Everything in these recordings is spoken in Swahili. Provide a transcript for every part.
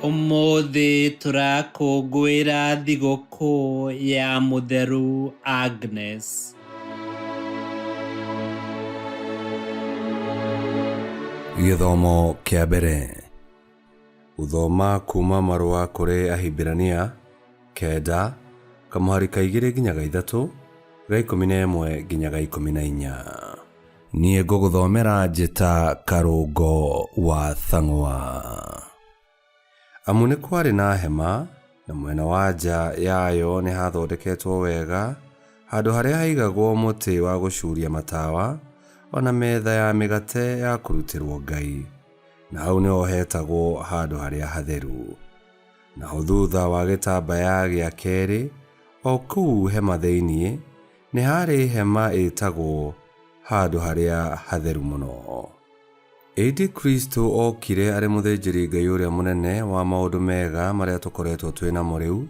Umuthi turakũngũĩra thigũkũ ya Mũtheru Agnes. Gĩthomo kĩa mbere. Gũthoma kuma marũa kũrĩ Ahibirania 9 kamũharika 2 nginyaga 3 ga 11 nginyaga 14. Niĩ ngũgũthomera njĩta Karũngo wa Thang'wa. Amu nĩ kwarĩ na hema, na mwena wa nja yayo nĩ hathondeketwo wega, handũ harĩa haigagwo mũtĩ wa gũcuria matawa, ona metha ya mĩgate ya kũrutĩrwo Ngai, na hau nĩho hetagwo handũ harĩa hatheru. Naho thutha wa gĩtambaya gĩa kerĩ, o kũu hema thĩiniĩ, nĩ harĩ hema ĩtagwo handũ harĩa hatheru mũno. Ĩndĩ Kristo okire arĩ mũthĩnjĩri Ngai ũrĩa mũnene wa maũndũ mega marĩa tũkoretwo twĩ namo rĩu.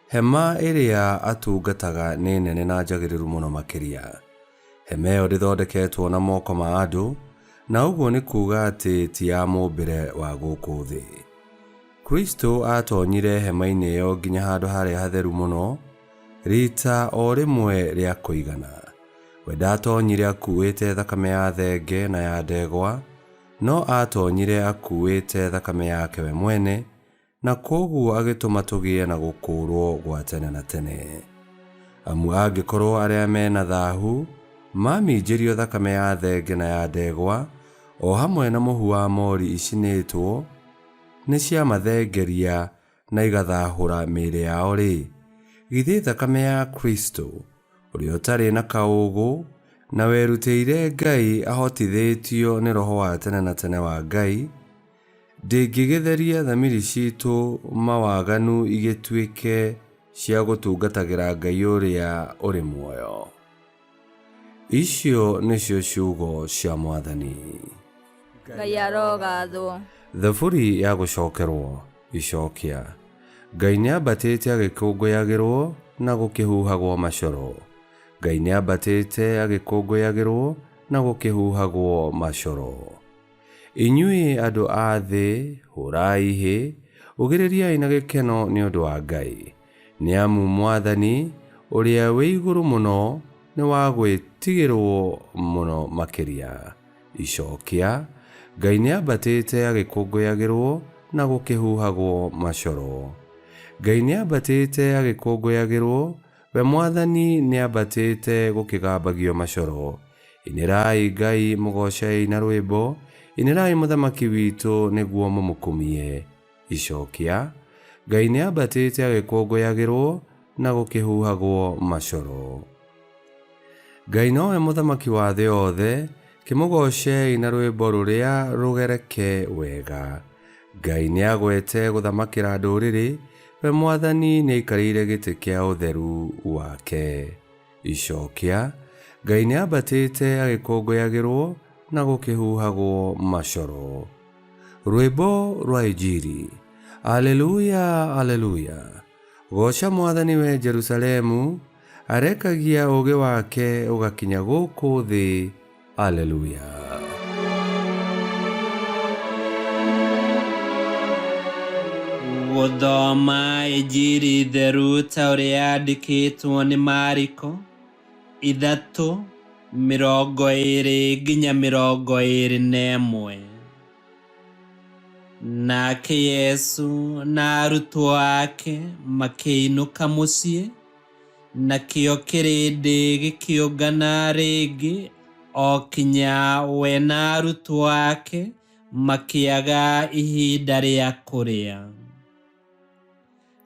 Hema ĩrĩa atungataga nĩ nene na njagĩrĩru mũno makĩria. Hema ĩyo ndĩthondeketwo na moko ma andũ, na ũguo nĩ kuuga atĩ ti ya mũmbĩre wa gũkũ thĩ. Kristo atonyire hema-inĩ ĩyo nginya handũ harĩa hatheru mũno, rita o rĩmwe rĩa kũigana. We ndatonyire akuĩte thakame ya thenge na ya ndegwa, no atonyire akuĩte thakame yake we mwene, na koguo agĩtũma tũgĩe na gũkũũrwo gwa tene na tene. Amu angĩkorwo arĩa mena thaahu maminjĩrio thakame ya thenge na ya ndegwa, o hamwe na mũhu wa mori icinĩtwo, nĩ ciamathengeria na igathahũra mĩĩrĩ yao rĩ, githĩ thakame ya Kristo, ũrĩa ũtarĩ na kaũũgũ na werutĩire Ngai ahotithĩtio nĩ Roho wa tene na tene wa Ngai, ndĩngĩgĩtheria thamiri citũ mawaganu igĩtuĩke cia gũtungatagĩra Ngai ũrĩa ũrĩ muoyo. Icio nĩcio ciugo cia Mwathani. Ngai arogathwo. Thaburi ya gũcokerwo icokia. Ngai nĩambatĩte agĩkũngũyagĩrwo na gũkĩhuhagwo macoro. Ngai nĩambatĩte agĩkũngũyagĩrwo na gũkĩhuhagwo macoro. Inyuĩ andũ a thĩ, hũrai hĩ, ũgĩrĩriai na gĩkeno nĩ ũndũ wa Ngai. Nĩamu Mwathani ũrĩa wĩ igũrũ mũno nĩ wa gwĩtigĩrwo mũno makĩria. Icokia. Ngai nĩambatĩte agĩkũngũyagĩrwo na gũkĩhuhagwo macoro. Ngai nĩambatĩte agĩkũngũyagĩrwo, we Mwathani nĩambatĩte gũkĩgambagio macoro. Inĩrai Ngai mũgocei na rwĩmbo, inĩrai Mũthamaki witũ nĩguo mũmũkumie. Icokia. Ngai nĩambatĩte agĩkũngũyagĩrwo na gũkĩhuhagwo macoro. Ngai nowe Mũthamaki wa thĩ yothe, kĩmũgocei na rwĩmbo rũrĩa rũgereke wega. Ngai nĩagwete gũthamakĩra ndũrĩrĩ, we Mwathani nĩaikarĩire gĩtĩ kĩa ũtheru wake. Icokia. Ngai nĩambatĩte agĩkũngũyagĩrwo na gũkĩhuhagwo macoro. Rwĩmbo rwa Injili. Aleluya, aleluya. Goca Mwathani we Jerusalemu, arekagia ũũgĩ wake ũgakinya gũkũ thĩ. Aleluya. Gũthoma Injili theru ta ũrĩa yandĩkĩtwo nĩ Mariko 3:20 nginya 21. Nake Yesu na arutwo ake makĩinũka mũciĩ, nakĩo kĩrĩndĩ gĩkĩũngana rĩngĩ, o kinya we na arutwo ake makĩaga ihinda rĩa kũrĩa.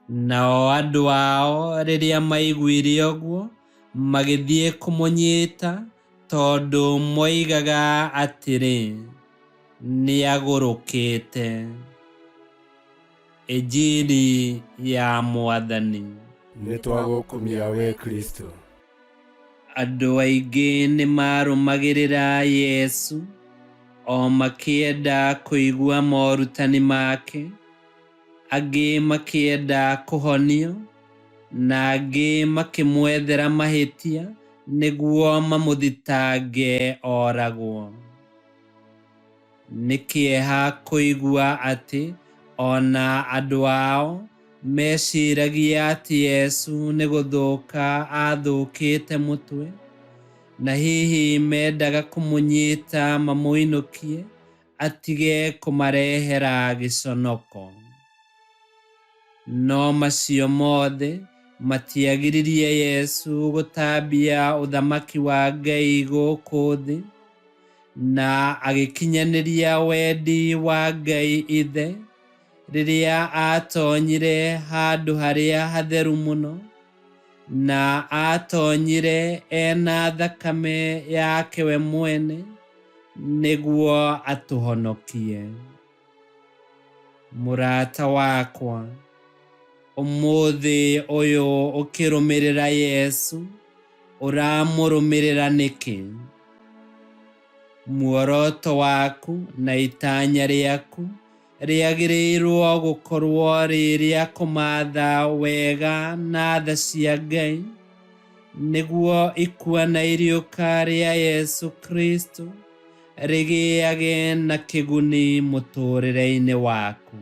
Nao andũ ao rĩrĩa maiguire ũguo magĩthiĩ kũmũnyiita, tondũ moigaga atĩrĩ, nĩagũrũkĩte. Injili ya Mwathani. Nĩtwagũkumia we Kristo. Andũ aingĩ nĩmarũmagĩrĩra Yesu, o makĩenda kũigua morutani make, angĩ makĩenda kũhonio, na angĩ makĩmwethera mahĩtia nĩguo mamũthitange oragwo. Nĩ kĩeha kũigua atĩ ona andũ ao meciragia atĩ Yesu nĩ gũthũka athũkĩte mũtwe, na hihi mendaga kũmũnyita mamũinũkie atige kũmarehera gĩconoko. No macio mothe matiagiririe Yesu gũtambia ũthamaki wa Ngai gũkũ thĩ, na agĩkinyanĩria wendi wa Ngai Ithe rĩrĩa atonyire handũ harĩa hatheru mũno, na atonyire ena thakame yake we mwene nĩguo atũhonokie. Mũrata wakwa, ũmũthĩ ũyũ ũkĩrũmĩrĩra Yesu, ũramũrũmĩrĩra nĩkĩ? Muoroto waku na itanya rĩaku rĩagĩrĩirwo gũkorwo rĩrĩa kũmatha wega na tha cia Ngai, nĩguo ikua na iriũka rĩa Yesu Kristo rĩgĩage na kĩguni mũtũrĩre-inĩ waku.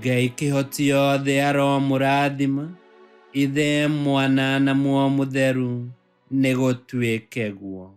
Ngai kĩhoti yothe aromũrathima, Ithe, Mwana na Muoyo Mũtheru, nĩ gũtuĩke guo.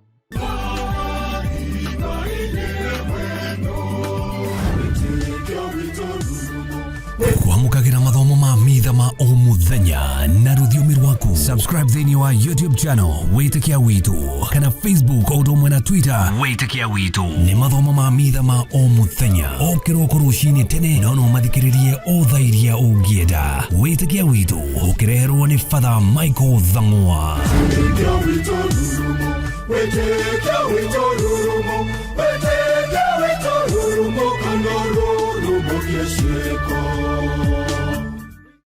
Kwamũkagĩra mathomo ma mitha ma o mũthenya na rũthiomi rwaku. Subscribe thĩinĩ wa YouTube channel Wĩtĩkia Witũ, kana Facebook o ũndũ ũmwe na Twitter Wĩtĩkia Witũ. Nĩ mathomo ma mitha ma o mũthenya, o kĩroko rũcinĩ tene, no mathikĩrĩrie o thaa iria ũngĩenda. Wĩtĩkia Witũ ũkĩreherwo nĩ Father Michael Thang'wa. Wĩtĩkia Witũ rurumo, Wĩtĩkia Witũ rurumo, Wĩtĩkia Witũ rurumo, kana rurumo kĩciko.